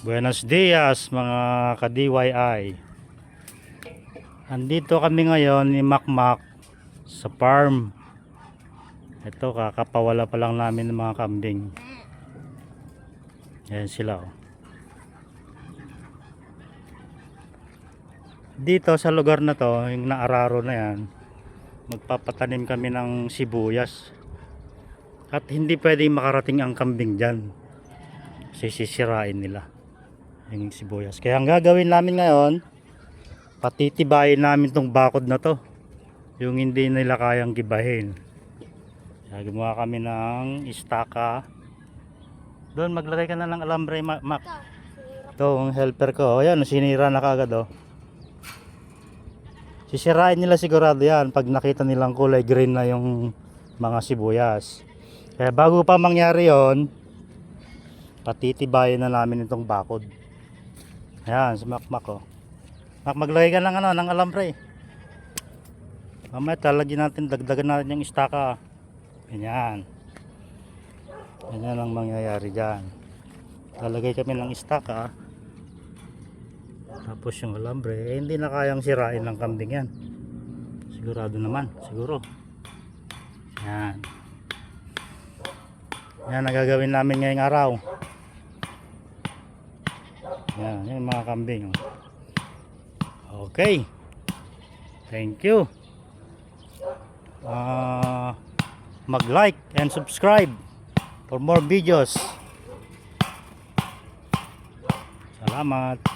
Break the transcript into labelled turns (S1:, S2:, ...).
S1: Buenos dias mga ka-DIY. Andito kami ngayon ni Makmak sa farm. Ito, kakapawala pa lang namin ng mga kambing. Ayan sila oh. Dito sa lugar na to, yung naararo na yan, magpapatanim kami ng sibuyas. At hindi pwedeng makarating ang kambing dyan, kasi sisirain nila yung sibuyas. Kaya ang gagawin namin ngayon, patitibayin namin tong bakod na to, yung hindi nila kayang gibahin. Kaya gumawa kami ng istaka. Doon maglagay ka na ng alambre, Mak. Ito ang helper ko. O yan, sinira na kagad oh. Sisirain nila sigurado yan pag nakita nilang kulay green na yung mga sibuyas. Kaya bago pa mangyari yon, patitibayin na namin itong bakod. Ayan, si Makmak oh. Mak, maglagay ka ng, ng alambre. Mamaya talagyan natin, dagdagan natin yung istaka. Ganyan. Ganyan ang mangyayari dyan. Talagay kami ng istaka. Tapos yung alambre, hindi na kayang sirain ng kambing yan. Sigurado naman, siguro. Yan. Yan ang gagawin namin ngayong araw. Yan, yung mga kambing. Okay. Thank you. Mag-like and subscribe for more videos. Salamat.